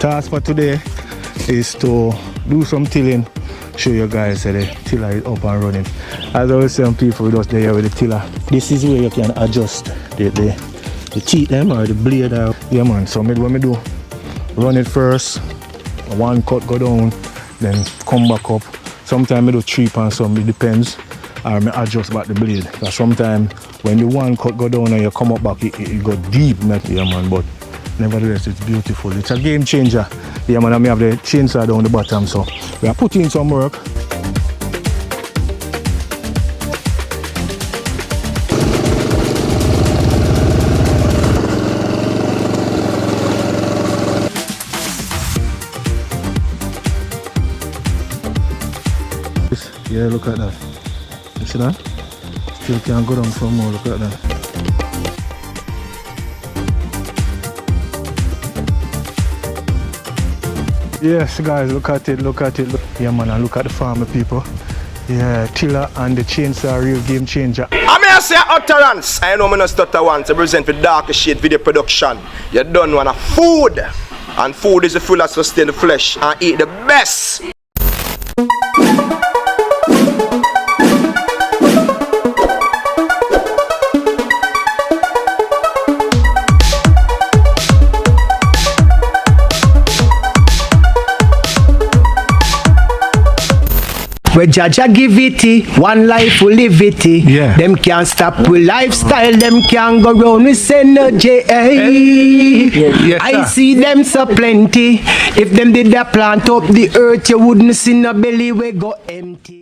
task for today is to do some tilling, show you guys that the tiller is up and running. As I was saying, people just there with the tiller. This is where you can adjust the teeth them or the blade. Yeah man, so what me do, run it first, one cut go down, then come back up. Sometimes I do 3 and some, it depends. Or I adjust back the blade. Because sometimes when the one cut go down and you come up back, it go deep, yeah man, but nevertheless it's beautiful. It's a game changer. Yeah man, I may have the chainsaw down the bottom, so we are putting in some work. Yeah, look at that. You see that? Still can't go down for more, look at that. Yes guys, look at it. Yeah man, and look at the farmer people. Yeah, tiller and the chainsaw, real game changer. I may say utterance. I know I'm not stutter once. I present for Darker Shade video production. You don't want a food. And food is the full that sustain the flesh and eat the best. Where Jaja give it, one life will live it. Yeah. Them can't stop with lifestyle, them can't go round with synergy. Yes, I see them so plenty. If them did that plant up the earth, you wouldn't see no belly we go empty.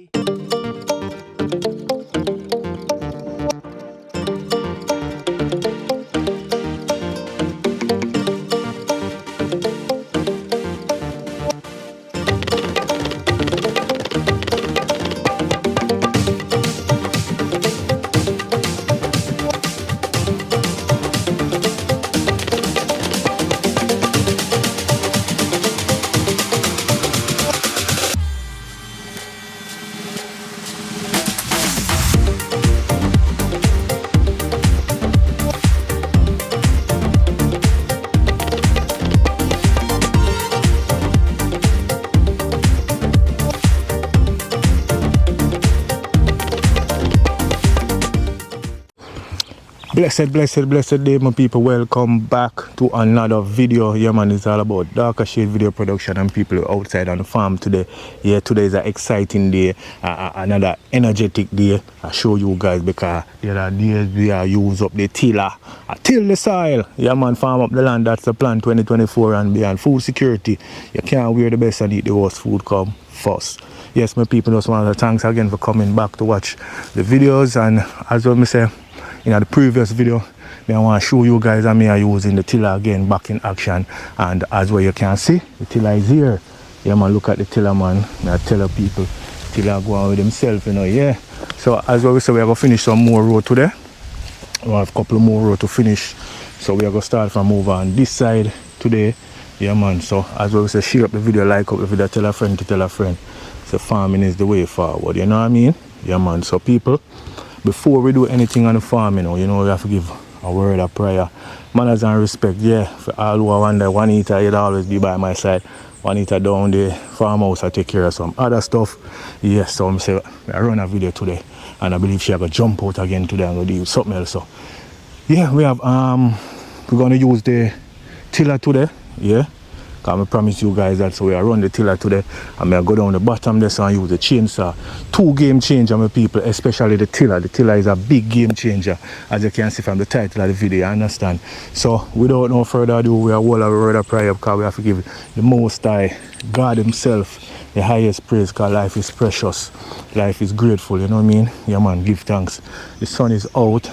Blessed day my people, welcome back to another video. Yeah man, it's all about Darker Shade video production and people outside on the farm today. Yeah, today is an exciting day, another energetic day. I show you guys because there are days we are use up the tiller, till the soil. Yeah man, farm up the land, that's the plan 2024 and beyond. Food security, you can't wear the best and eat the worst, food come first. Yes my people, just want to thanks again for coming back to watch the videos. And as well me say, in the previous video, I want to show you guys that me are using the tiller again back in action. And as well you can see, the tiller is here. Yeah man, look at the tiller man. I tell people, tiller go on with himself, you know, yeah. So as well we say, we are going to finish some more road today. We have a couple more road to finish. So we are going to start from over on this side today. Yeah man, so as well we say, share up the video, like up the video, tell a friend to tell a friend. So farming is the way forward, you know what I mean? Yeah man, so people, before we do anything on the farm, you know, we have to give a word of prayer. Manners and respect, yeah. For all who wonder, Juanita, you'd always be by my side. Juanita down the farmhouse, I take care of some other stuff. Yes, so I'm saying, I run a video today. And I believe she's going to jump out again today and go do something else. So, yeah, we have, we're going to use the tiller today, yeah. Because I promise you guys that, so we are run the tiller today and I go down the bottom there and use the chainsaw. 2 game changer, my people, especially the tiller. The tiller is a big game changer, as you can see from the title of the video, you understand? So without no further ado, we are all a word of prayer because we have to give the Most High, God himself, the highest praise, because life is precious. Life is grateful, you know what I mean? Yeah man, give thanks. The sun is out.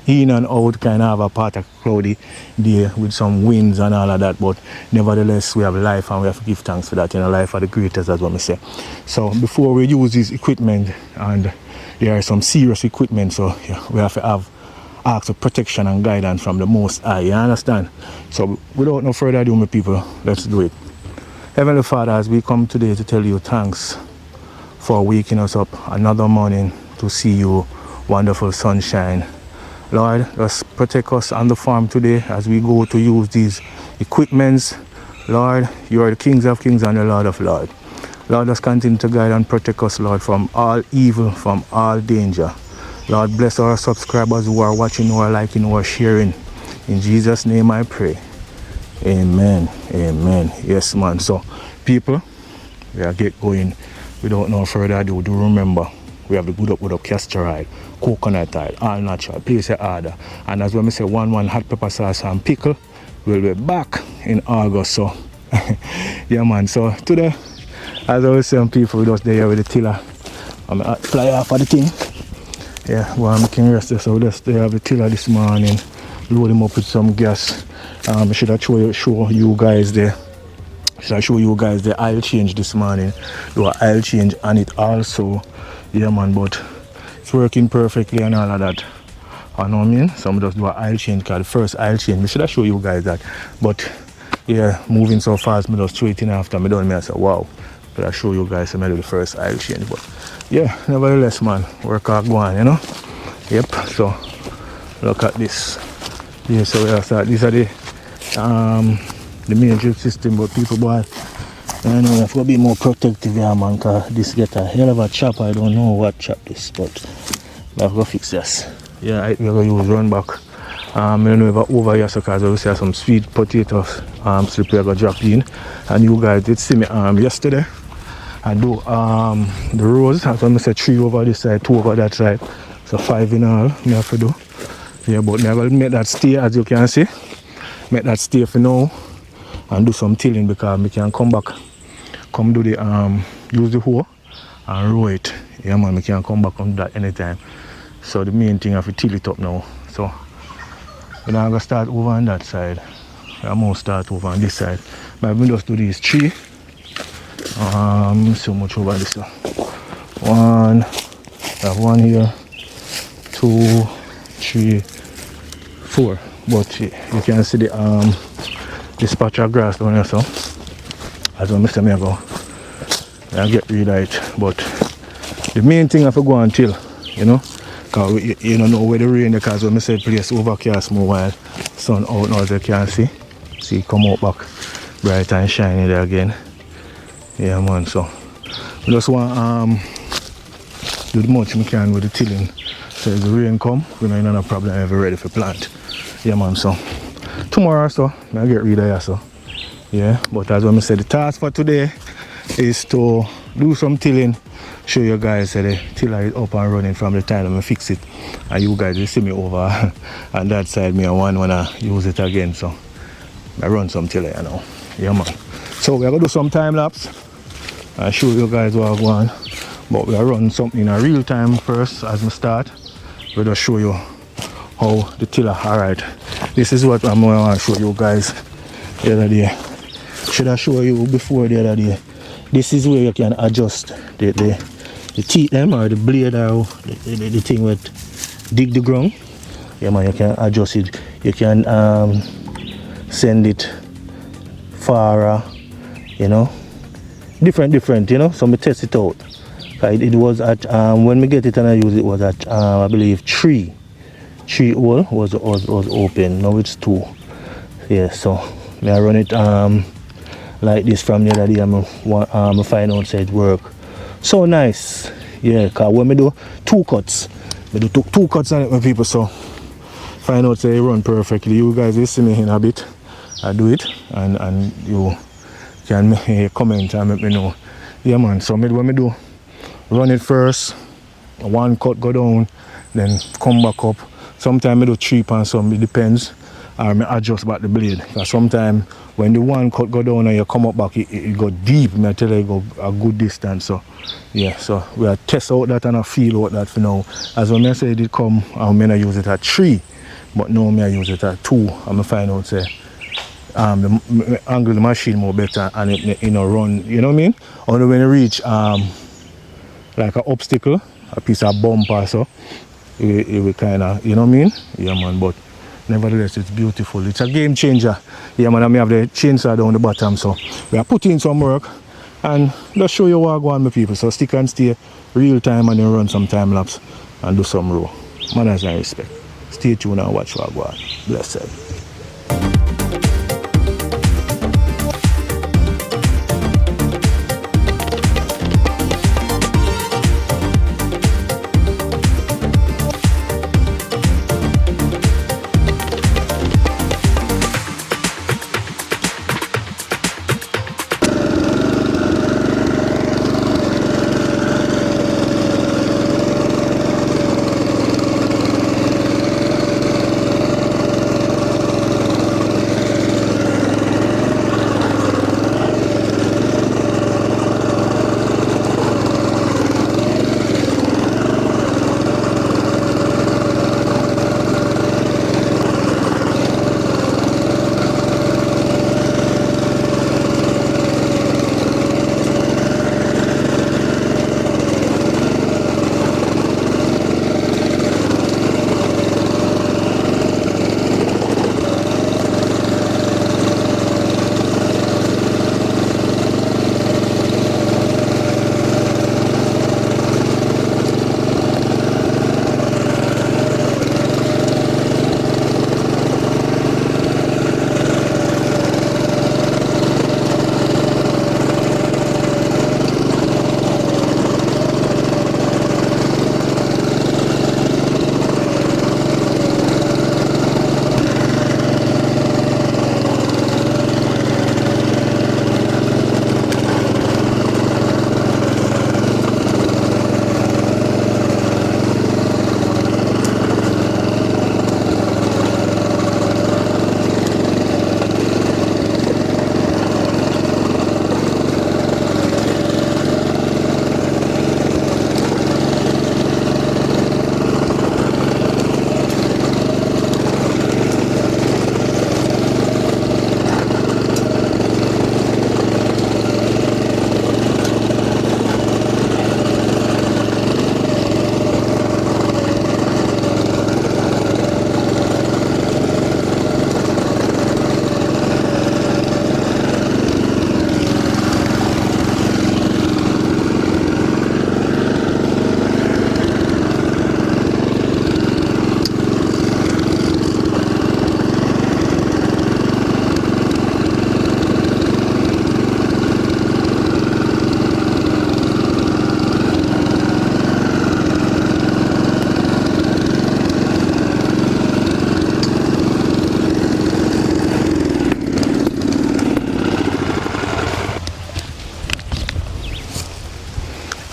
In and out, kind of have a part of cloudy day with some winds and all of that, but nevertheless we have life and we have to give thanks for that. You know, life are the greatest, as what I say. So before we use this equipment, and there are some serious equipment, so yeah, we have to have ask for protection and guidance from the Most High, you understand? So without no further ado, my people, let's do it. Heavenly Father, as we come today to tell you thanks for waking us up another morning to see you wonderful sunshine. Lord, just protect us on the farm today as we go to use these equipments. Lord, you are the kings of kings and the Lord of lords. Lord, just continue to guide and protect us, Lord, from all evil, from all danger. Lord, bless our subscribers who are watching, who are liking, who are sharing. In Jesus' name I pray. Amen. Amen. Yes, man. So, people, we are get going without no further ado. Do remember, we have the good up castor oil, coconut oil, all natural. Place your order. And as when we say one hot pepper sauce and pickle, we'll be back in August. So, yeah, man. So, today, as I was saying, people just there with the tiller. I'm going to fly off of the thing. Yeah, well, I'm making rest there. So, we just there have the tiller this morning. Load him up with some gas. I should have show you guys the oil change this morning. Do an oil change on it also. Yeah, man, but it's working perfectly and all of that. You know what I mean? So I'm just do an oil change, because the first oil change, I should have show you guys that. But yeah, moving so fast, I just throw it in after I done. I said, wow. But I show you guys I do the first oil change. But yeah, nevertheless, man, work hard go on, you know? Yep, so look at this. Yeah, so we have start. These are the main drip system, but people, boy, I know I have to be more protective here, man, because this get a hell of a chop. I don't know what chop this, but I have to fix this. Yeah, we're going to use run back. I don't know if over here, so because we see some sweet potatoes slip we're going to drop in. And you guys did see me yesterday. I do the rows. As I said, 3 over this side, 2 over that side. So 5 in all, I have to do. Yeah, but I'm going to make that stay, as you can see. Make that stay for now and do some tilling, because we can come back, come do the use the hoe and row it. Yeah, man, we can come back and do that anytime. So the main thing I have to till it up now. So we're not gonna start over on that side. I'm gonna start over on this side. But we just do these 3. So much over this one. 1, I have 1 here, 2, 3, 4. But you can see this patch of grass down here, so as well, Mr. Go, I get rid of it. But the main thing I have to go and till, you know, because you don't know where the rain, because when I said place overcast more while sun out now, as you can see come out back bright and shiny there again. Yeah, man. So I just want do the much we can with the tilling. So if the rain come, we don't have no problem ever ready for plant. Yeah, man. So tomorrow, so I get rid of it. So yeah, but as I said, the task for today is to do some tilling. Show you guys that the tiller is up and running from the time I fix it, and you guys will see me over on that side. Me and one when I use it again. So I run some tiller, you know. Yeah, man. So we're gonna do some time lapse. I show you guys what I want, but we'll run something in a real time first as we start. We'll just show you how the tiller. Alright, this is what I'm going to show you guys the other day. Should I show you before the other day? This is where you can adjust the teeth them, or the blade, or the thing with dig the ground. Yeah, man, you can adjust it. You can send it far, you know, different, you know. So me test it out. It was at when we get it and I use it was at I believe 3 hole was open. Now it's 2. Yeah, so I run it like this from the other day. I find out say it work so nice. Yeah, cause when I do 2 cuts, I do 2 cuts on it with people, so find out say it run perfectly. You guys will see me in a bit. I do it and you can make a comment and let me know. Yeah, man. So when I do run it first, 1 cut go down, then come back up. Sometimes I do 3 and some, it depends. Or I adjust back the blade. Because sometimes when the 1 cut go down and you come up back, it go deep. I tell you, it go a good distance. So yeah, so we'll test out that and I feel out that for now. As when I say it come, I may not use it at 3, but now I use it at 2. I'm find out say the angle the machine more better and it you know run, you know what I mean? Only when you reach like an obstacle, a piece of bumper, so it will kind of, you know what I mean? Yeah, man, but nevertheless, it's beautiful. It's a game changer. Yeah, man, I have the chainsaw down the bottom, so we are putting in some work and just show you what I go on, my people. So stick and stay real time and then run some time lapse and do some row. Manners and respect. Stay tuned and watch what I go on. Blessed.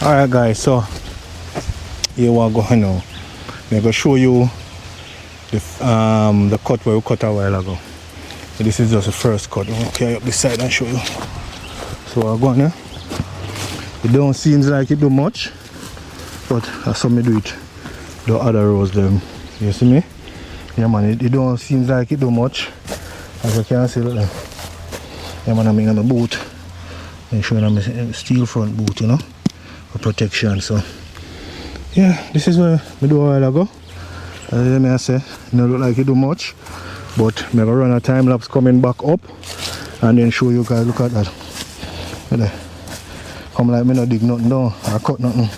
Alright guys, so here we go now. I'm gonna show you the cut where we cut a while ago. So this is just the first cut. I'll carry up this side and show you. So I'm going here. It don't seem like it do much, but that's how I do it. The other rows them. You see me? Yeah man, it don't seem like it do much. As you can see, look there. Yeah man, I'm in my boot. I'm showing them a steel front boot, you know, for protection. So yeah, this is what I do a while ago. As I say, it don't look like it do much, but I'm gonna run a time lapse coming back up and then show you guys. Look at that. Look there. Come like me not dig nothing down or cut nothing,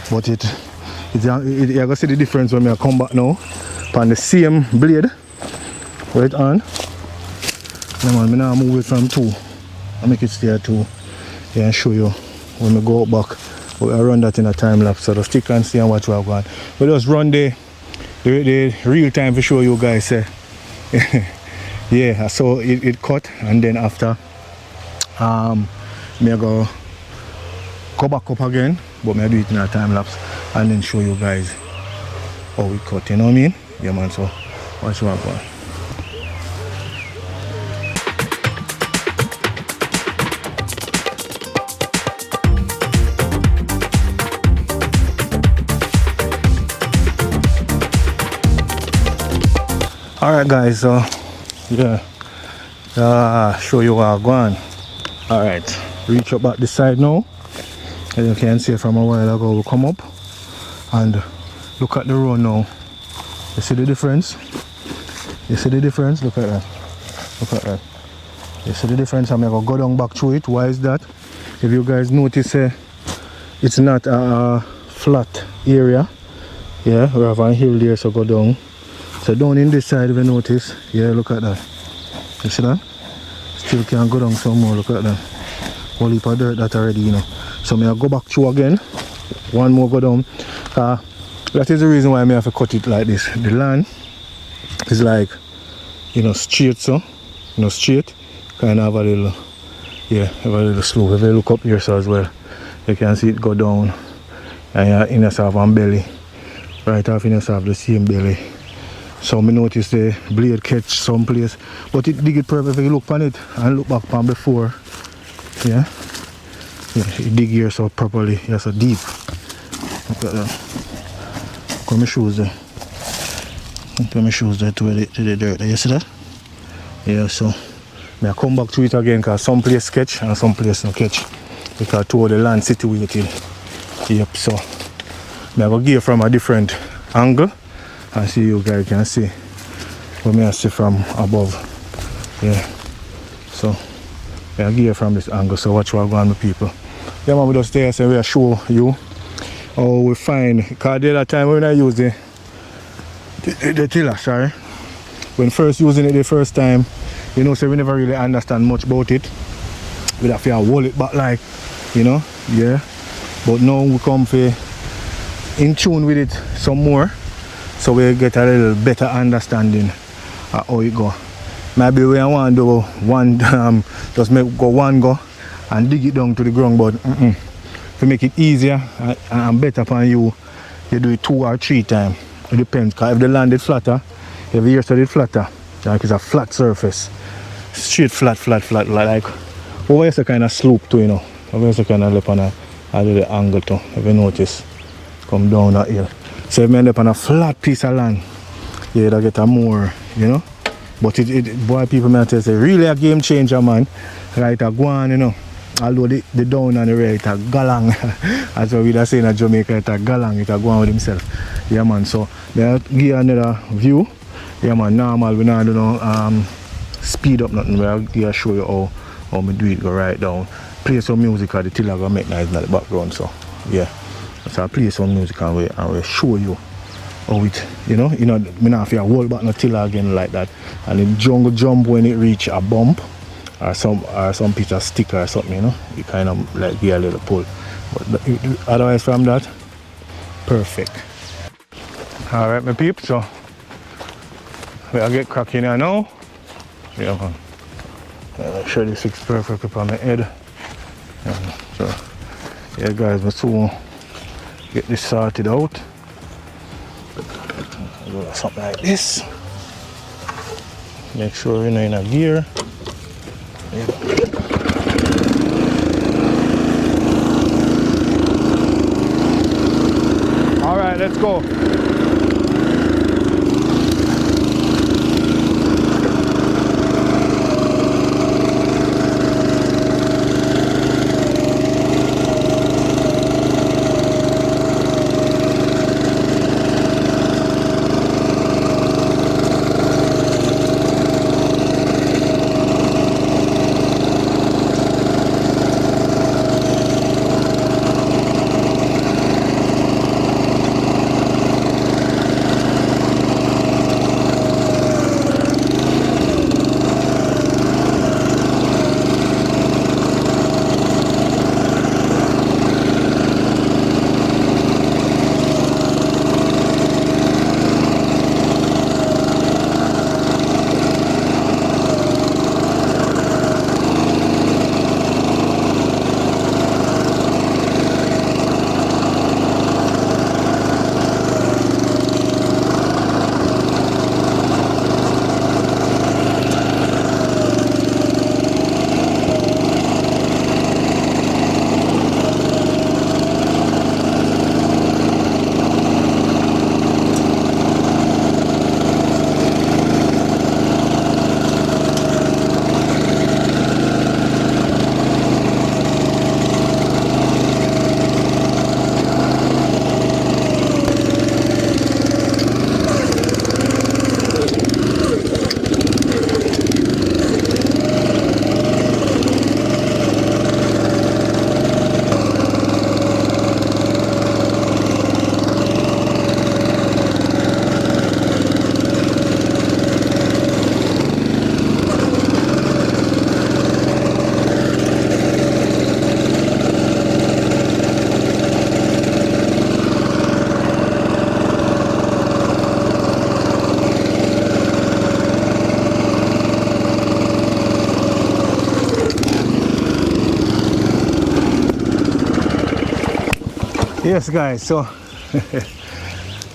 but you're gonna see the difference when I come back now on the same blade where it on. Yeah man, I now move it from 2 I make it stay at 2. Yeah, and show you when we go back. But I run that in a time lapse, so just stick and see and watch what I've got. We just run the real time to show you guys. Yeah, so it cut, and then after me go back up again, but I do it in a time lapse and then show you guys how we cut, you know what I mean? Yeah man, so watch what I've got. Alright guys, so yeah, show you what I'm going. Alright, reach up back this side now. As you can see from a while ago, we come up and look at the row now. You see the difference? You see the difference? Look at that. Look at that. You see the difference? I'm going to go down back through it. Why is that? If you guys notice, it's not a flat area. Yeah, we have a hill there, so go down. So down in this side, if you notice, yeah, look at that. You see that? Still can go down some more, look at that. Whole heap of dirt that already, you know. So I go back through again. One more go down. That is the reason why I have to cut it like this. The land is like, you know, straight, so, you know, straight. Kind of have a little, yeah, have a little slope. If you look up here so as well, you can see it go down. And your inner half and belly. Right off inner half the same belly. So I notice the blade catch some place, but it dig it perfect. If you look on it and look back on before, yeah, it dig here so properly, yeah, so deep. Look at that. Look at my shoes there. Look at my shoes there to the dirt. You see that? Yeah, so I come back to it again because some place catch and some place no catch because to the land situated. Yep, so I go give from a different angle. And see you guys can see what I see from above. Yeah. So I give you from this angle, so watch what going on with people. Yeah man, we just stay and we'll show you how we find, because the other time when I use the tiller, sorry. When first using it the first time, you know, so we never really understand much about it. We have to hold it back like, you know, yeah. But now we come for in tune with it some more. So we get a little better understanding of how it go. Maybe we want to do one, just make go one go and dig it down to the ground, but to make it easier and better for you, you do it 2 or 3 times. It depends, because if the land is flatter, if the earth is flatter, like it's a flat surface, straight flat, like over here's a kind of slope too, you know. Over here's a kind of lip on a little angle too, if you notice. Come down that hill. So if I end up on a flat piece of land, yeah, they get a more, you know. But boy, people may tell say, really a game changer, man. Right, a go on, you know. Although the down and the right, it's a galang. As we say in Jamaica, it's a galang, it's a go on with himself. Yeah, man. So, I'll give you another view. Yeah, man, normal, we don't do no speed up nothing. I'll show you how we do it, go right down. Play some music, or the tiller going to make noise in the background, so, yeah. So I play some music and we show you how it, you know, me not have to hold back no tiller again like that. And the jungle jump when it reach a bump or some piece of stick or something, you know, it kind of like give a little pull. But otherwise from that, perfect. Alright my peeps, so we'll get cracking here now. Yeah man. Make sure this fits perfect upon the head. So Yeah guys, but soon get this sorted out. Something like this. Make sure you're in a gear. Yeah. All right, let's go. Yes guys, so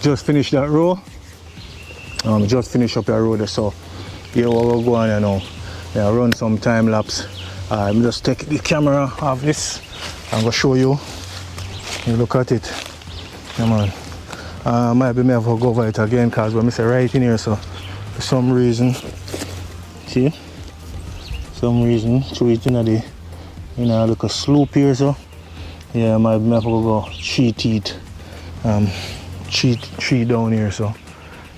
just finished that row. Just finished up that row there, so here what we're going on now. Yeah, run some time lapse. I'm just take the camera off this. I'm gonna show you. You look at it. Come on. Maybe may have to go over it again because we're missing right in here, so for some reason, see? Some reason, through it in the look a slope here, so yeah, I might have to go cheat down here, so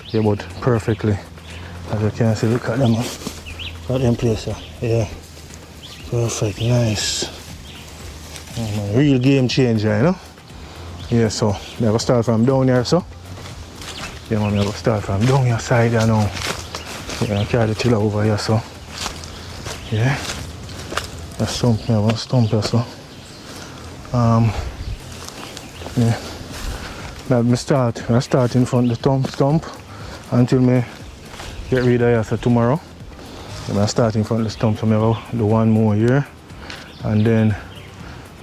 yeah, but perfectly, as you can see. Look at them, places. Yeah, perfect, nice. Real game changer, you know. Yeah, so I'm gonna start from down here, so yeah, I'm gonna start from down your side, you know. Yeah, I carry the tiller over here, so yeah, that's something I want to stump here, so yeah. Now I start in front of the stump until me get rid of it, so tomorrow. Then I start in front of the stump, so I will do one more here, and then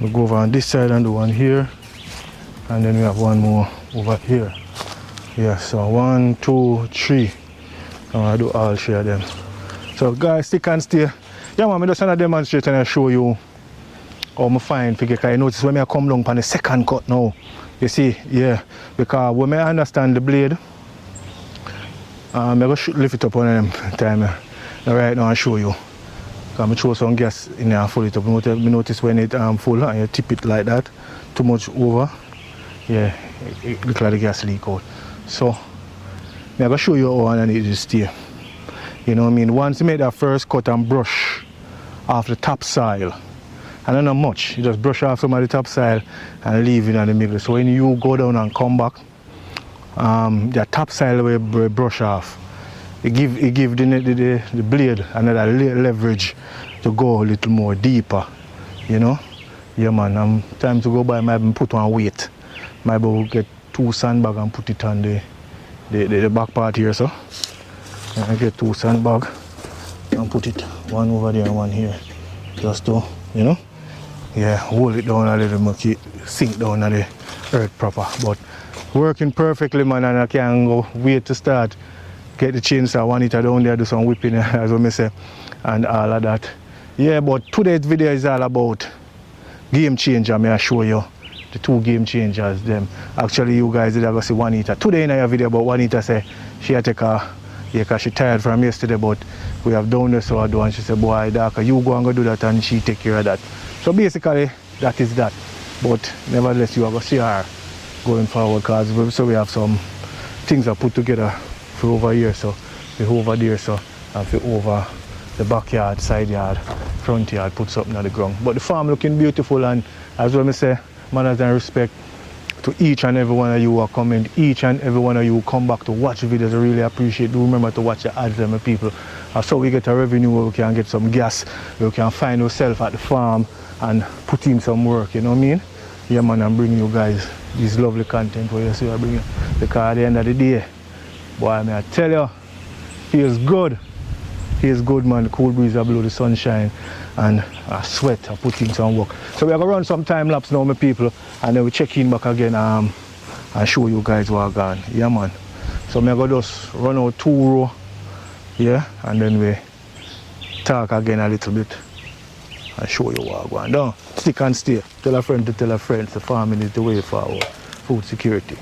we go over on this side and do one here, and then we have one more over here. Yeah, so 1, 2, 3. I do all 3 of them. So guys, stick and stay. Yeah man, I just want to demonstrate and I show you how I find figure. Because I notice when I come down on the second cut now, you see, yeah, because when I understand the blade, I'm going to lift it up on them time. Right now I'll show you. I throw some gas in there and full it up. You notice when it full and you tip it like that, too much over, yeah, it looks like the gas leak out. So I'm going to show you how I need to stay. You know what I mean? Once you make that first cut and brush off the top side, and not much, you just brush off some of the top side and leave it in the middle. So when you go down and come back, the top side will brush off. It give the blade another leverage to go a little more deeper, you know. Yeah man, time to go by, maybe put on weight. Maybe we'll get 2 sandbag and put it on the back part here, so. I get 2 sandbag and put it one over there and one here. Just to, you know, yeah, hold it down a little, make it sink down on the earth proper. But working perfectly, man, and I can't go wait to start. Get the chainsaw, one it down there, do some whipping, as I say, and all of that. Yeah, but today's video is all about game changer. May I show you the two game changers them. Actually, you guys did go see Juanita today in your video, but Juanita say she had take a, yeah, cause she tired from yesterday, but we have done this so I do, and she said, boy, Darker, you go and go do that, and she take care of that. So basically, that is that. But nevertheless, you are going to see her going forward, because we have some things that put together for over here, so we over there, so and for over the backyard, side yard, front yard, put something on the ground. But the farm looking beautiful, and as well I say, manners and respect to each and every one of you who are comment, each and every one of you who come back to watch the videos. I really appreciate. Do remember to watch the ads, my people. So we get a revenue where we can get some gas, where we can find ourselves at the farm and put in some work, you know what I mean? Yeah, man, I'm bringing you guys this lovely content where you see I bring you. Because at the end of the day, boy, may I tell you, feels good. Feels good, man. The cool breeze, I blow the sunshine, and I sweat, I put in some work. So we're going to run some time lapse now, my people, and then we check in back again and show you guys what I got. Yeah, man. So I'm going to just run out 2 rows, yeah, and then we talk again a little bit and show you what I got. Don't stick and stay. Tell a friend to tell a friend. The farming is the way forward. Food security.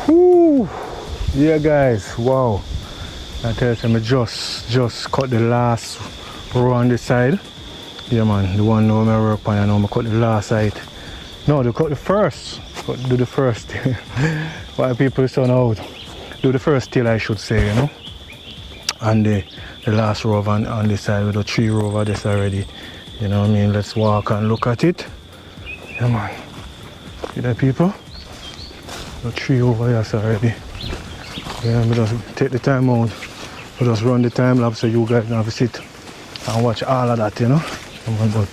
Whew. Yeah guys, wow. I tell you, I just cut the last row on this side. Yeah man, the one now I work on, I know I cut the last side. No, they cut the first do the first while people sun out. Do the first till, I should say, you know. And the last row on this side with the 3 row over this already. You know what I mean? Let's walk and look at it. Yeah, man. See that, people? The 3 over here already. Yeah, we just take the time out. We just run the time lapse so you guys can have to sit and watch all of that, you know. But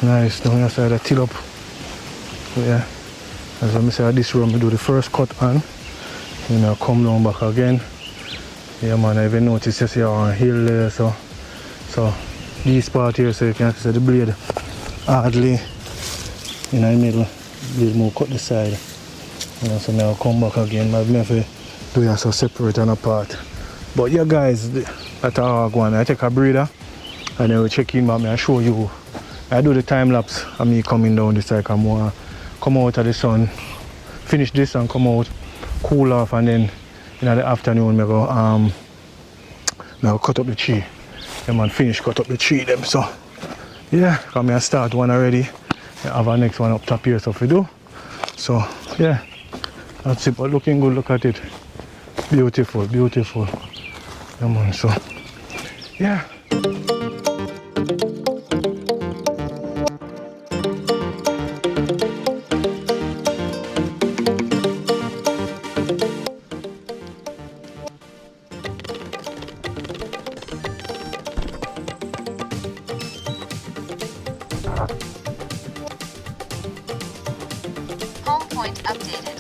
nice down here side, I till up. So yeah, as I say, this room, I do the first cut on. You know, come down back again. Yeah, man, I even noticed you see on a hill there, so this part here, so you can see the blade hardly in the middle. Blade more cut the side. You know, so now I'll come back again. But I have to do it so separate and apart. But yeah, guys, that's how I go on. I take a breather and then we check in back. I show you. I do the time lapse of me coming down this side. Come out of the sun, finish this and come out, cool off, and then in the afternoon I go now cut up the tree. Yeah, man, finish cut up the tree them. So yeah, come here, start one already. I have our next one up top here, so if we do. So yeah, that's it. But looking good, look at it. Beautiful, beautiful. Yeah, man, so yeah. Home point updated.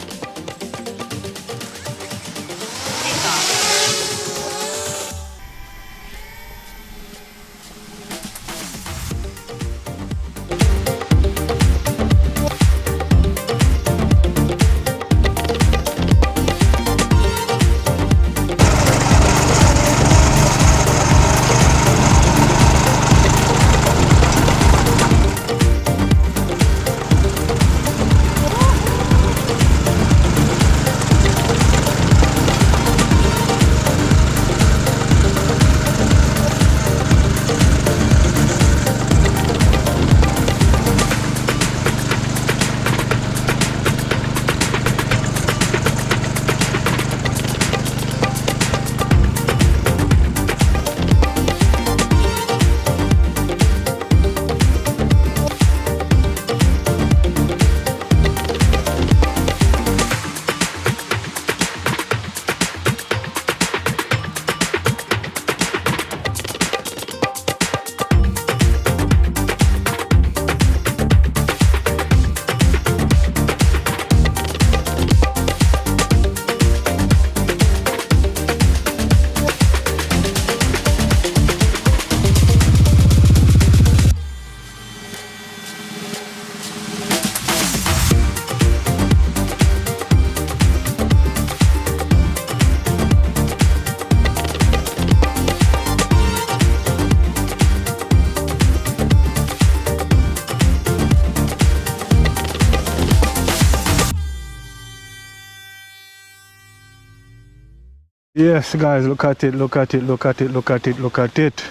Yes, guys, look at it, look at it, look at it, look at it, look at it.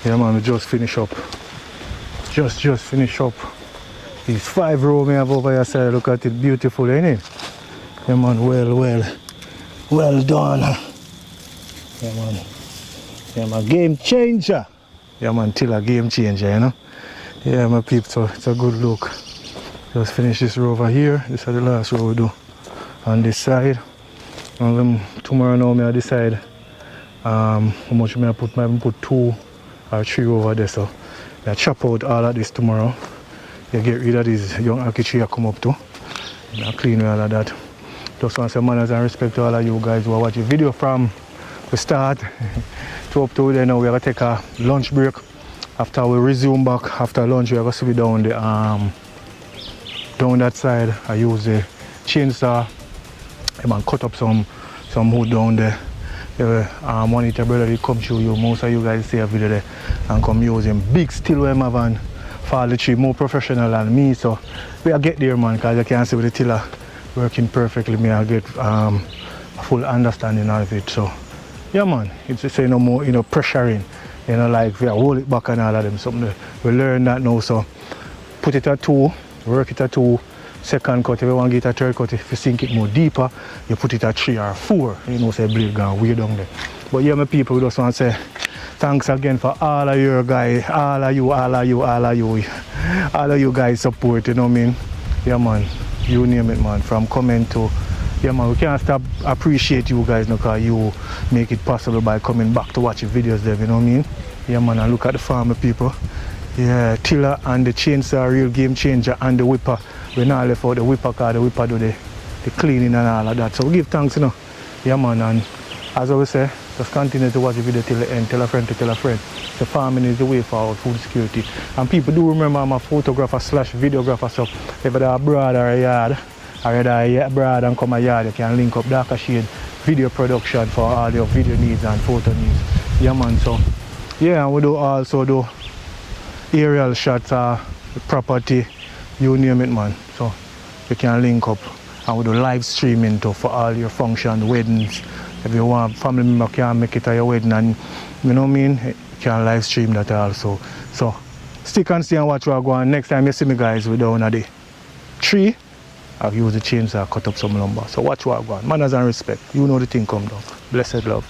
Yeah, man, we just finish up. Just finish up. These 5 rows we have over here side. Look at it, beautiful, ain't it? Yeah, man, well done. Yeah, man. Yeah, man, game changer. Yeah, man, till a game changer, you know. Yeah, my peeps, so it's a good look. Just finish this row over here. This is the last row we do on this side. And tomorrow now I decide how much I put. I put 2 or 3 over there. So I chop out all of this tomorrow. You get rid of these young ackee tree I come up to. And I clean all of that. Just want to say manners and respect to all of you guys who are watching video from the start to up to there. Now we are going to take a lunch break. After we resume back after lunch, we are going to sit down the down that side. I use the chainsaw. Man, cut up some wood down there. One of the brother will come show you. Most of you guys see a video there and come using big steel where I have and fall the tree more professional than me. So we are get there, man, because you can see with the tiller working perfectly. Me I get a full understanding of it. So yeah, man, it's just no more pressuring. Like we hold it back and all of them. Something we learn that now. So put it at 2, work it at 2. second cut. If you want to get a third cut, if you sink it more deeper, you put it at 3 or 4. You know, say blade gone way down there. But yeah, my people, we just want to say thanks again for all of your guys, all of you guys support, you know what I mean? Yeah man, you name it man, from comment to, yeah man, we can't stop appreciate you guys now because you make it possible by coming back to watch the videos there, you know what I mean? Yeah man, and look at the farmer people. Yeah, tiller and the chainsaw, real game changer, and the whipper. We not left out the whipper because the whipper do the cleaning and all of that. So we give thanks, you know. Yeah man, and as I always say, just continue to watch the video till the end. Tell a friend to tell a friend. The farming is the way forward, food security. And people do remember I'm a photographer / videographer, so if you're abroad or a yard, or you're abroad and come a yard, you can link up Darker Shade video production for all your video needs and photo needs. Yeah man, so yeah, and we do also do aerial shots, property, you name it man. So you can link up, and we do live streaming too for all your functions, weddings. If you want family member can make it at your wedding, and you know what I mean, you can live stream that also. So stick and stay and watch what I go on. Next time you see me guys, we're down at the tree, I'll use the chainsaw, cut up some lumber. So watch what I go on. Manners and respect. You know the thing come down. Blessed love.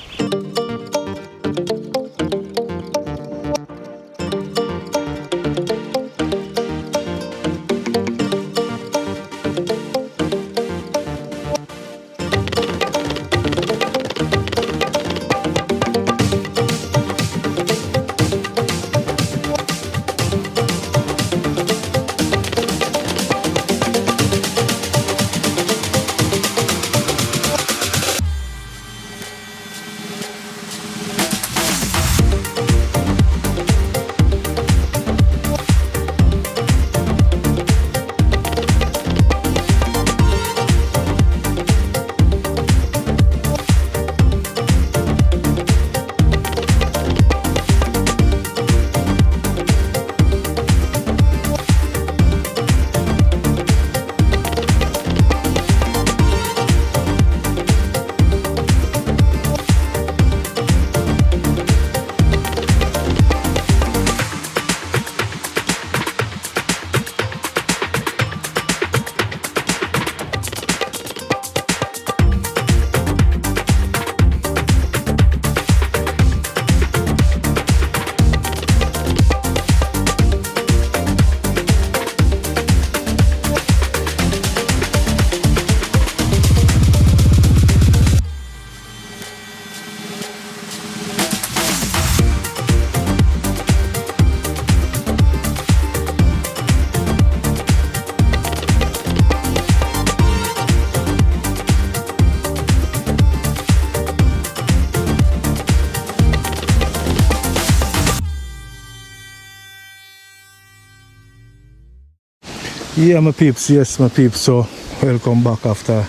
Yeah my peeps, yes my peeps, so welcome back after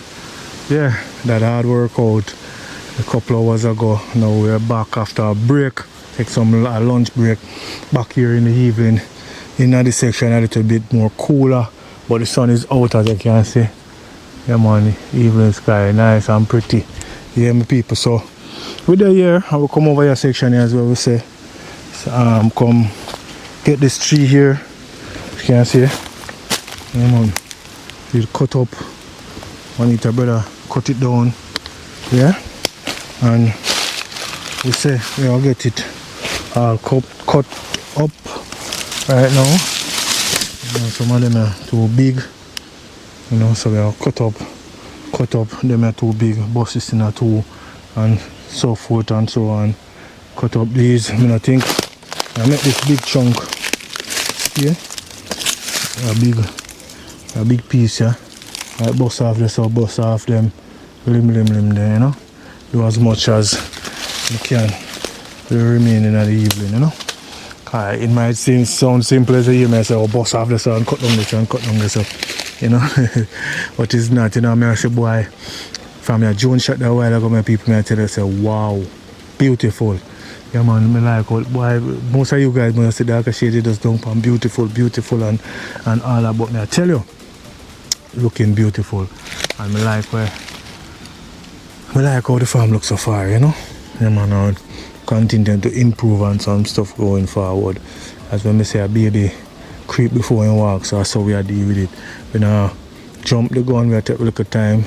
that hard workout a couple hours ago. Now we're back after a break, take a lunch break, back here in the evening in the section a little bit more cooler, but the sun is out as you can see. Yeah man, evening sky nice and pretty. Yeah my people, so we're there here, I will come over your section here as well, we say. So, come get this tree here, you can see. Yeah man, you cut up, I need a brother cut it down, yeah, and we say we'll get it all cut up right now. You know, some of them are too big, you know, so we'll cut up, them are too big, bosses in a two, and so forth and so on. Cut up these, I mean, I think I make this big chunk, yeah, a big piece, yeah. I bust off this or bust off them, limb there, you know. Do as much as you can for the remaining of the evening, you know. It might sound simple as you may say, oh, bust off this and cut down this and cut down this up, you know. But it's not, you know. I say, boy, from your June shot that while ago, my people may tell you, say, wow, beautiful. Yeah man, I like all, boy, most of you guys when I say Darker Shade, it just dump on beautiful and all that, but I tell you, looking beautiful, and I like how the farm looks so far, you know. Yeah man, I'll continue to improve on some stuff going forward. As when I say a baby creep before he walks, so that's how we are deal with it. We now jump the gun, we take a little time.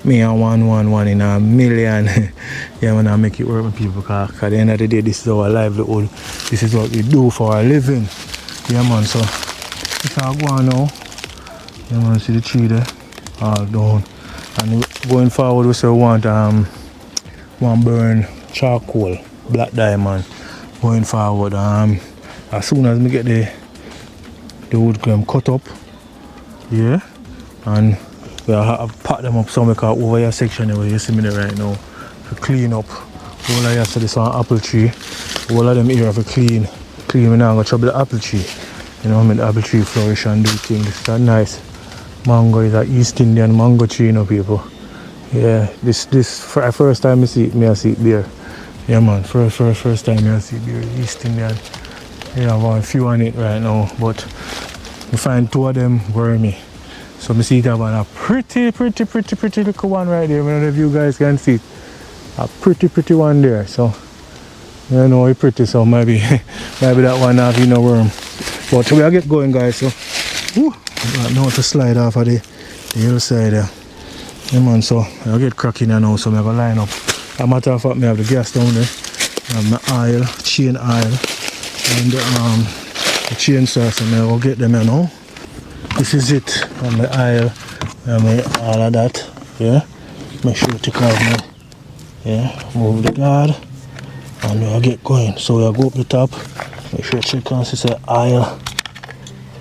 Me and 111 in a million. Yeah, man, I make it work with people, because at the end of the day, this is our livelihood. This is what we do for our living. Yeah, man, so if I go on now, yeah, man, see the tree there, all down. And going forward, we say we want one burn charcoal, black diamond. Going forward, as soon as we get the wood cut up, yeah, and we have pack them up some, because over your section where you see me there right now, to clean up. All of you see this one apple tree, all of them here for clean. Clean, we now go trouble the apple tree. You know, make the apple tree flourish and do things. This is a nice mango, is an East Indian mango tree, you know, people. Yeah, this for the first time I see it there. Yeah, man, first time I see it there, East Indian. Yeah, I have a few on it right now, but we find two of them wormy. So I see that one, a pretty little one right there. I don't know if you guys can see it. A pretty one there. So you know it's pretty, so maybe that one have no worm. But we'll get going, guys. So I know to slide off of the hillside there. Yeah, man, so I'll get cracking now, so I'm going to line up. As a matter of fact, I have the gas down there. I have my oil, chain oil, and the chain sauce, so I'm going to get them now. This is it, and my oil, and all of that. Yeah, make sure to take off now. Yeah, move the guard, and we'll get going. So we'll go up the top, make sure to check on the oil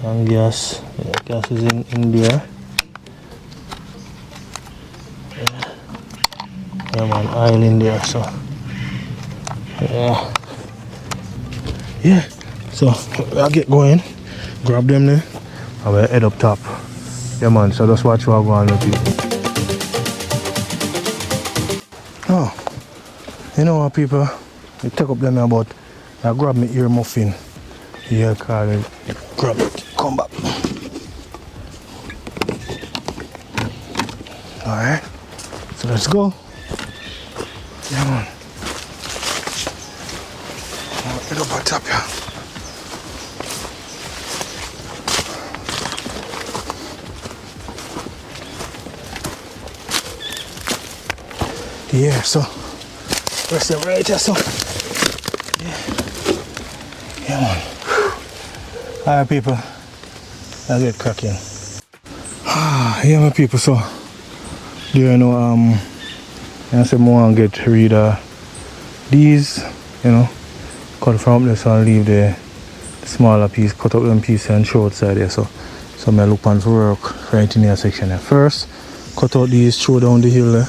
and gas. Yeah, gas is in there. Yeah, man, oil in there, so yeah, so I'll get going, grab them there, and we'll head up top. Yeah, man, so just watch what I'm going to do. Oh, you know what, people, you take up them about, I grab my ear muffin, yeah, Carl, grab it, come back. Alright, so let's go. Yeah, man. Get up on top, yeah. Yeah, so press them right here, so. Yeah, man. Alright, people. I'll get cracking. Yeah, my people, so there you know, I said more and get rid of these, you know, cut from this and leave the smaller piece, cut up them pieces and show outside there. So I look on for work right in your section there. First, cut out these, throw down the hill there,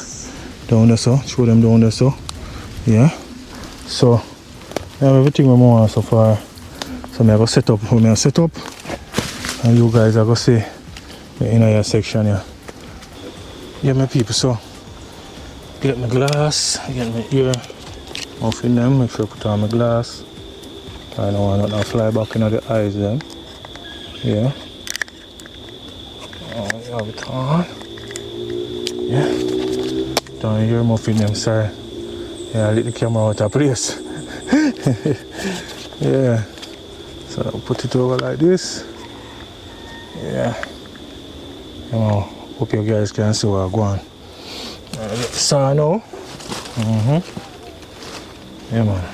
down there so, throw them down there so, yeah. So I have everything we want so far. So I'm going to set up, and you guys are going to see in your section here. Yeah, my people, so get my glass, get my ear off in them, make sure I put on my glass. I don't want to fly back in the eyes then. Yeah. Oh, you have it on. Yeah. Don't hear muffin them, sorry. Yeah, I lit the camera out of place. Yeah. So I'll put it over like this. Yeah. You know, hope you guys can see what I'm going. Get the saw now. Yeah, man.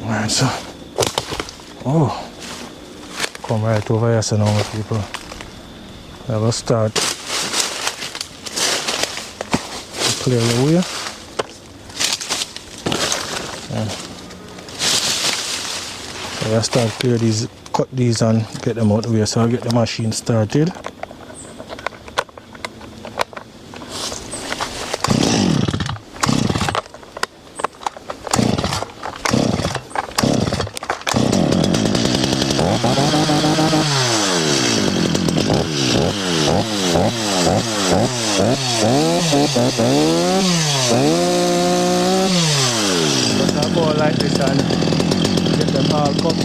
Alright, so. Oh. Come right over here, so now, people. I will start to clear the way. Yeah. So I start clear these, cut these and get them out of the way, so I'll get the machine started. I'll go like this and get them all cut.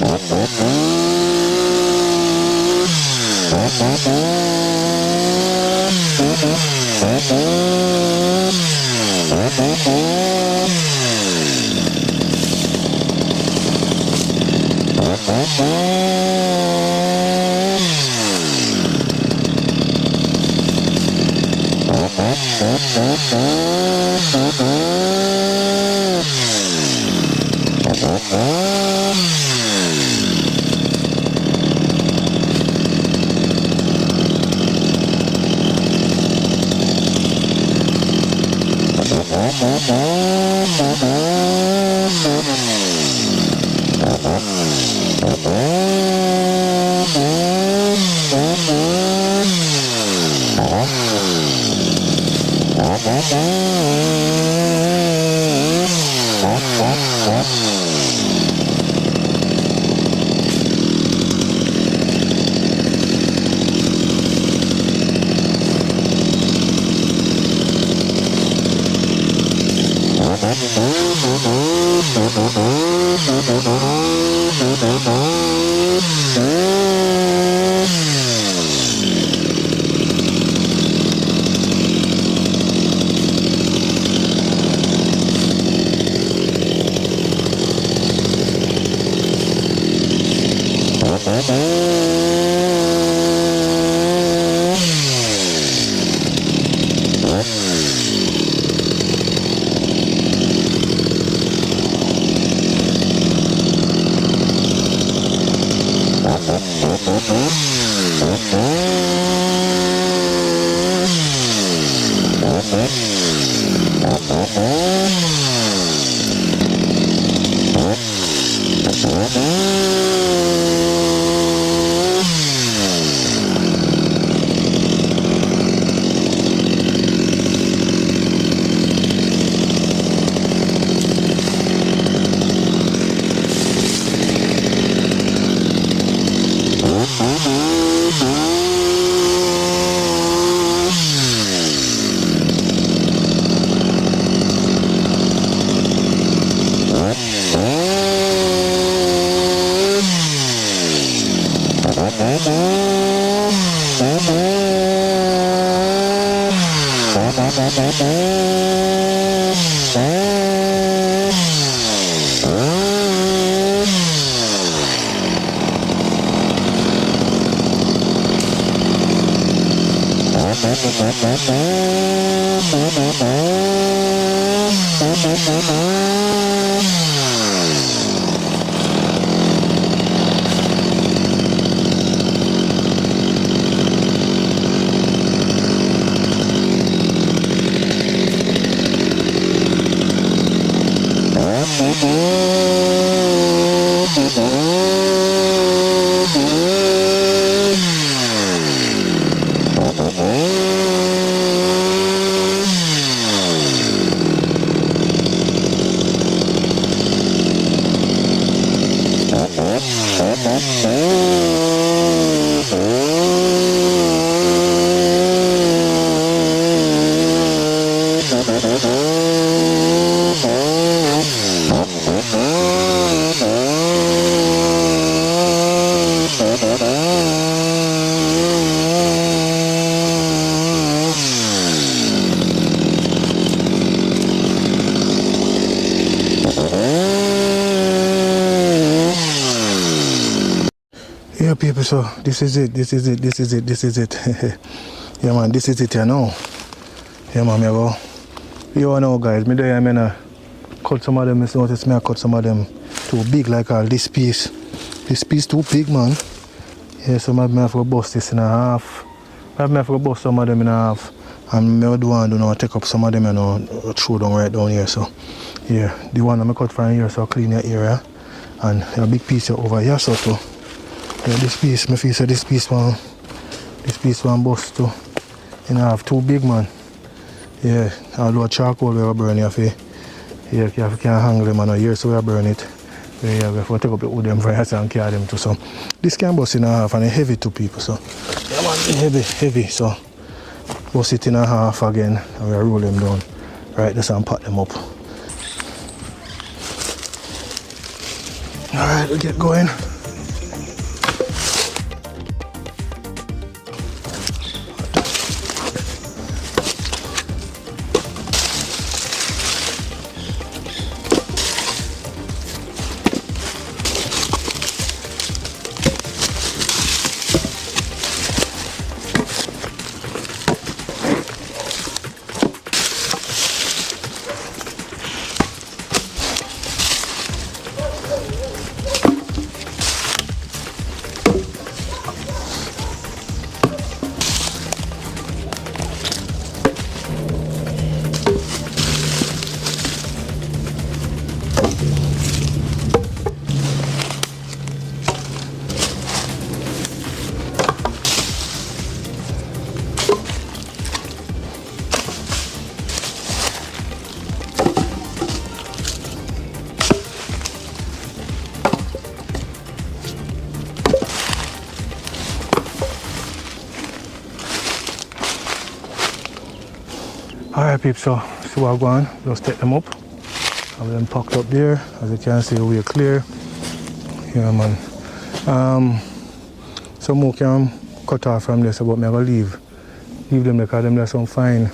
Yeah, people, so this is it. Yeah, man, this is it, you know. Yeah, man, me go. You know, guys, me there, I mean, cut some of them. You notice me, I cut some of them too big, like all this piece. This piece too big, man. Yeah, so maybe I have to bust this in a half. Maybe I have to bust some of them in a half. And I do want to take up some of them, you know, throw them right down here. So, yeah, the one I cut from here, so clean your area. And a big piece over here, so too. Yeah, this piece, my feel so this piece one bust too. You know, I have too big, man. Yeah, although charcoal we burn here, you can't hang them on here, so we burn it. Yeah, we have to take up the wood them for us and carry them too. So this can bust in a half and it's heavy to people. So yeah, man, heavy. So bust it in a half again and we roll them down. Right, this and pat them up. Alright, we get going. Alright peeps, so see what I'm going, just take them up. Have them packed up there. As you can see, we're clear. Yeah man. Some more can cut off from this, but I'm gonna leave them because them there's some fine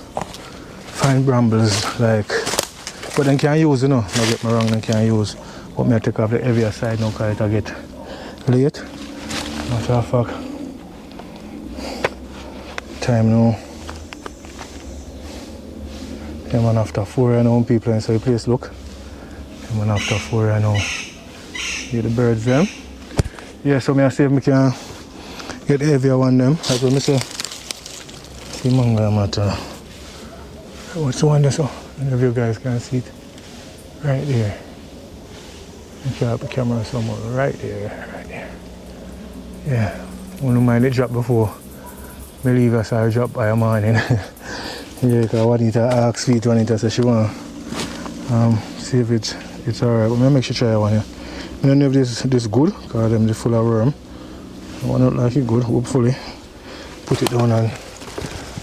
brambles like, but then can't use, you know, don't get me wrong, then can't use. But me take off the heavier side now because it'll get late. Matter of fact, time now. Yeah man, after 4 right now, people inside the place look. Yeah man, after 4 right now. Hear the birds them. Yeah, so I see if I can get the heavier one them. That's what I say. See manga matter. What's the one there so? None of you guys can see it. Right there. You can have the camera somewhere. Right there. Yeah. I don't mind it drop before. I believe I saw it drop by a morning. Yeah, because Juanita asked Sweet Juanita, said she want see if it's alright. But I'm make sure try one here. I don't know if this good, because them full of worm. I want to like it good, hopefully. Put it down and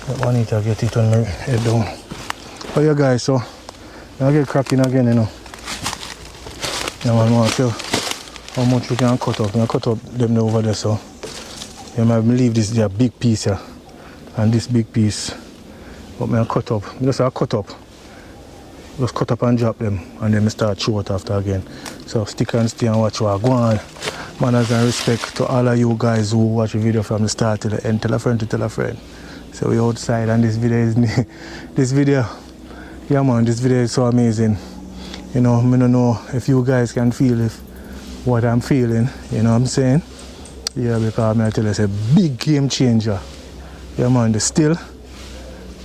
let Juanita get it on my head down. But yeah guys, so I'll get cracking again, you know. Yeah man, I want to tell how much we can cut up. I cut up them over there, so you might leave this there big piece here. And this big piece. But I cut up. Just cut up and drop them, and then I start chew it after again. So stick and stay and watch what I go on. Manners and respect to all of you guys who watch the video from the start to the end. Tell a friend to tell a friend. So we're outside and this video is yeah man, this video is so amazing. You know, I don't know if you guys can feel what I'm feeling, you know what I'm saying? Yeah, because I tell you it's a big game changer. Yeah man, the still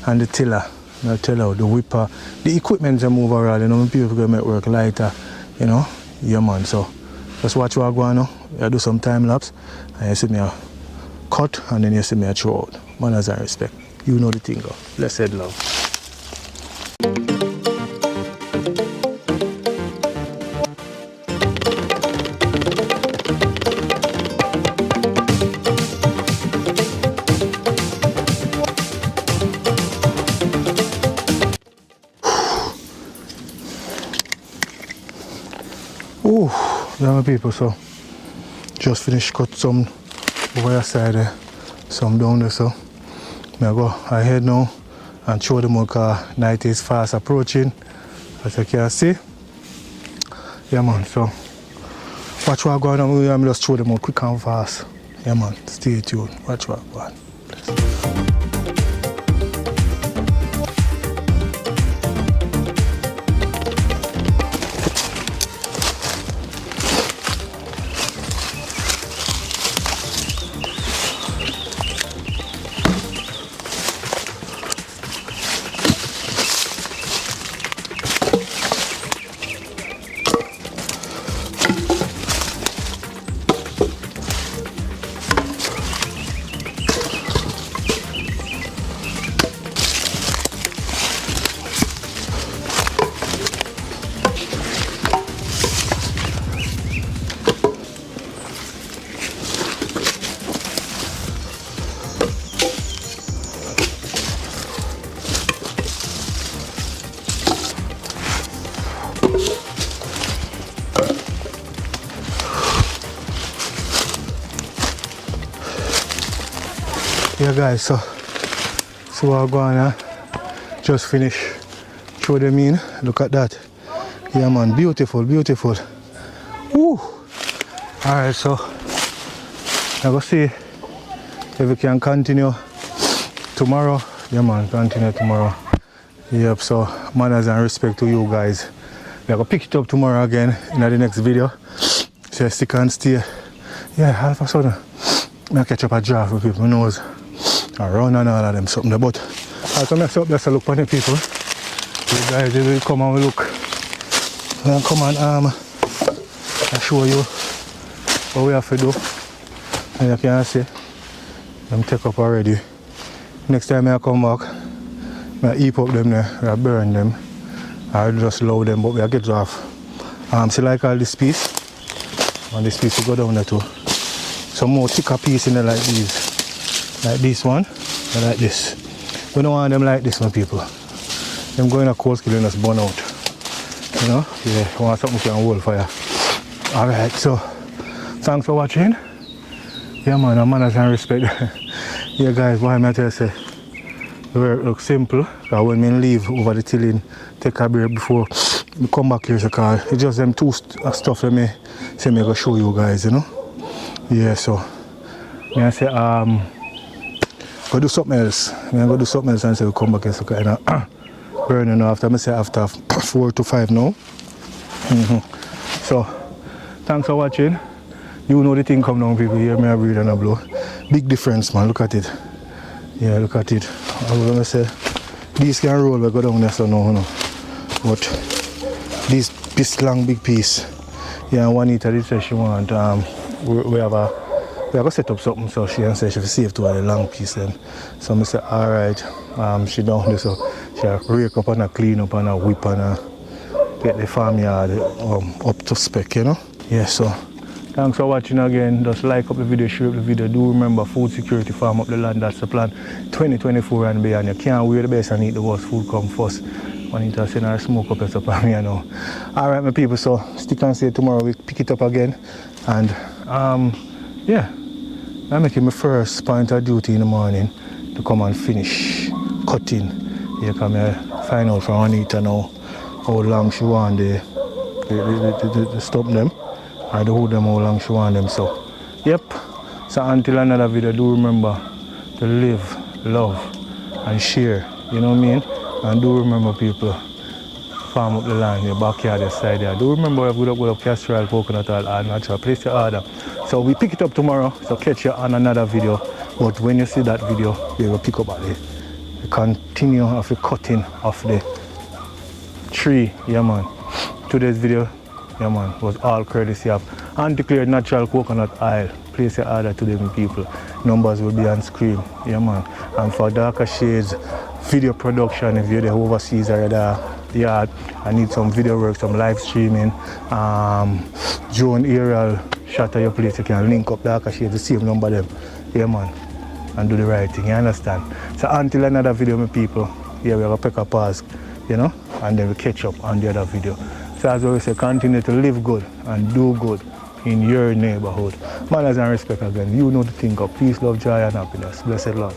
and the tiller. I tell you, the whipper, the equipment to move around, you know, when people can make work lighter, you know. Yeah man, so just watch what I go on now. I do some time lapse and you see me a cut and then you see me a throw out. Manners and respect. You know the thing go. Let's head love. Oh, there are people, so just finished cut some over your side there, some down there, so I go ahead now and show them because night is fast approaching, as you can see. Yeah man, so watch what I go on, I'm just show them out quick and fast. Yeah man, stay tuned, watch what I go on. Yeah guys, so I'm going to just finish throw them in. Look at that. Yeah man, beautiful. Woo! Alright, so I'm going to see if we can continue tomorrow. Yeah man, continue tomorrow. Yep, so manners and respect to you guys. We're going to pick it up tomorrow again in the next video. So stick and stay. Yeah, all of a sudden I catch up a draft with people, my nose around and all of them something there. But also mess up just to look for the people. You guys will come and look. And come and I show you what we have to do. And you can see them take up already. Next time I come back, I heap up them there, I burn them. I just load them, but we get off. See like all this piece. And this piece will go down there too. Some more thicker piece in there like these. Like this one, and like this. We don't want them like this one, people. them going a cold skill and just burn out. You know? Yeah, want something can hold fire. Alright, so thanks for watching. Yeah man, manners and respect. Yeah guys, why am I tell you say the work looks simple. Because when I leave over the tilling, take a break before we come back here, so cause it's just them two stuff that me say me go show you guys, you know. Yeah, so I say go do something else. Go do something else and say we come back here, so kind of burning after me say after 4 to 5 now. So thanks for watching. You know the thing come down, people. Hear me a breathe and a blow. Big difference, man. Look at it. Yeah, look at it. I was gonna say these can roll, we go down there, so no. But this long big piece. Yeah, Juanita did say she want we have to set up something, so she said she will save to a long piece then. So I said alright, she down there, so she rake up and clean up and whip and get the farmyard up to spec, you know. Yeah, so thanks for watching again. Just like up the video, share up the video. Do remember food security, farm up the land, that's the plan. 2024 and beyond. You can't wear the best and eat the worst. Food come first. I need to send her smoke up and stuff on me, you know. Alright my people, so stick and stay. Tomorrow we pick it up again. And yeah, I'm making my first point of duty in the morning to come and finish cutting. Here come I find out from Anita now how long she want the stump them. I do hold them how long she want them, so yep. So until another video, do remember to live, love and share, you know what I mean? And do remember people, farm up the land, your backyard, your side there. Do remember we have good up castor oil, coconut oil and natural, place your order. So we pick it up tomorrow, so catch you on another video. But when you see that video, you will pick up at the continue of the cutting of the tree, yeah man. Today's video, yeah man, was all courtesy of undeclared natural coconut oil. Place your order to them people. Numbers will be on screen, yeah man. And for darker shades, video production, if you're the overseas or the yard, I need some video work, some live streaming, drone aerial shot of your place, you can link up darker shades, the same number them, yeah man, and do the right thing, you understand? So until another video, my people, yeah, we have a pick a pause, you know, and then we catch up on the other video. So as always say, continue to live good and do good in your neighborhood. Manners and respect again. You know the thing of peace, love, joy and happiness. Blessed Lord.